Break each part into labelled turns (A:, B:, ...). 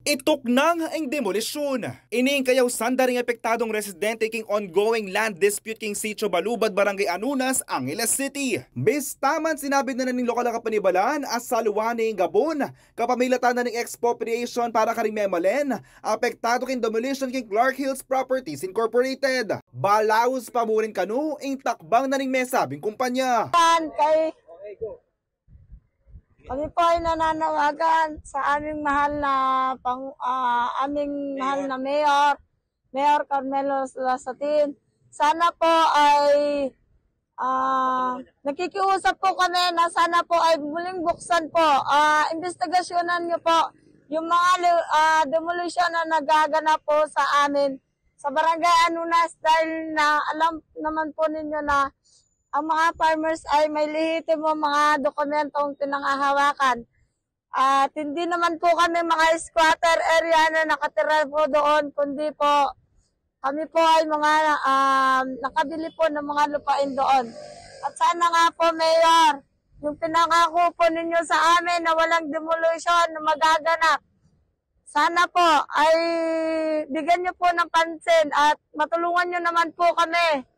A: Ituknang ang demolisyon. Ining kayaw sandaring epektadong residente king ongoing land dispute king Sitio Balubad, Barangay Anunas, Angeles City. Bistaman sinabi na ning lokal na kapanibalaan asaluan ning Gabon kapamilatan na ning expropriation para karing memalen apektado king demolition king Clark Hills Properties Incorporated. Balaos pamurin kanu ing takbang na ning mesabing kumpanya.
B: Kami po ay nananawagan sa aming mahal na Mayor Carmelo Lasatin. Sana po ay nakikiusap po kami na sana po ay muling buksan po. Investigasyonan niyo po yung mga demolition na nagaganap po sa amin sa Barangay Anunas dahil na alam naman po ninyo na ang mga farmers ay may lehitimo mga dokumentong pinanghahawakan. At hindi naman po kami mga squatter area na nakatira po doon, kundi po kami po ay mga nakabili po ng mga lupain doon. At sana nga po, Mayor, yung pinangako po ninyo sa amin na walang demolition na magaganap, sana po ay bigyan nyo po ng pansin at matulungan nyo naman po kami.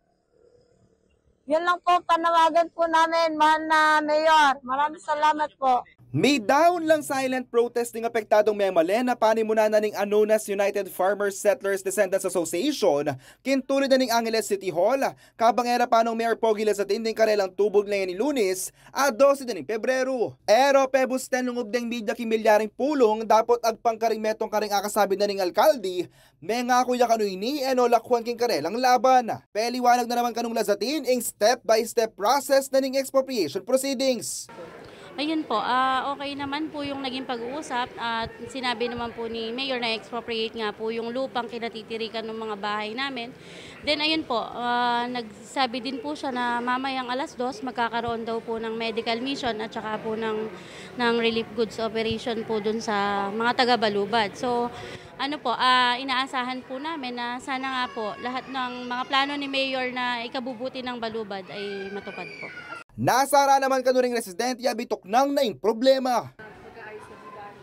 B: Yan lang po panawagan po namin, mahal na Mayor. Maraming salamat po.
A: May down lang silent protesting apektadong memalen na panimunan na ning Anunas United Farmers Settlers Descendants Association kintulid na ning Angeles City Hall kabang era pa nung Mayor Pogi Lasatin ding karelang tubog na ni Lunes a 12 na ning Pebrero. Ero pebusten lungog ding media kimilyaring pulong dapat agpangkaring metong karing akasabi na ning alkalde may nga kuya kanu ini eno lakwan king karelang laban. Peliwanag na naman kanung Lasatin ing step by step process na ning expropriation proceedings.
C: Ayun po, okay naman po yung naging pag-uusap at sinabi naman po ni Mayor na expropriate nga po yung lupang kinatitirikan ng mga bahay namin. Then ayun po, nagsabi din po siya na mamayang 2:00 magkakaroon daw po ng medical mission at saka po ng relief goods operation po dun sa mga taga-Balubad. So ano po, inaasahan po namin na sana nga po lahat ng mga plano ni Mayor na ikabubuti ng Balubad ay matupad po.
A: Nasara naman kanuring residente bitok nang naing problema.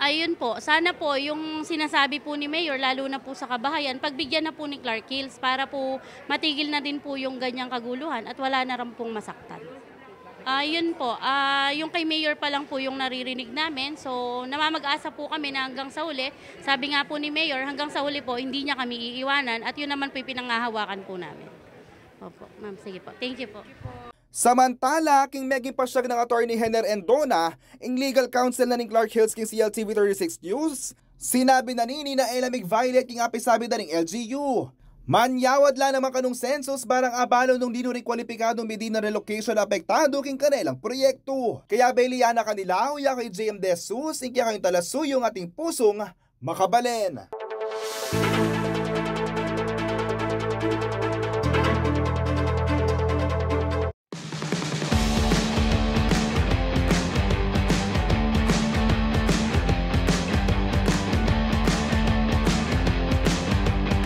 C: Ayun po, sana po yung sinasabi po ni Mayor, lalo na po sa kabahayan, pagbigyan na po ni Clark Hills para po matigil na din po yung ganyang kaguluhan at wala na rin pong masaktan. Ayun po, yung kay Mayor pa lang po yung naririnig namin, so namamag-asa po kami na hanggang sa huli, sabi nga po ni Mayor, hanggang sa huli po hindi niya kami iiwanan at yun naman po yung pinanghahawakan po namin. Opo, ma'am, sige po. Thank you po.
A: Samantala, king meging pasyag ng attorney Henner Endona, ang legal counsel na ng Clark Hills king CLTV 36 News, sinabi na nini na elamig violate king apisabi na ng LGU. Manyawad la naman kanong census barang abalo nung di rin kwalipikadong Medina relocation apektado king kanelang proyekto. Kaya beliyana kanila, uya kay JM De Jesus, kaya kayong talasuyong ating pusong makabalen.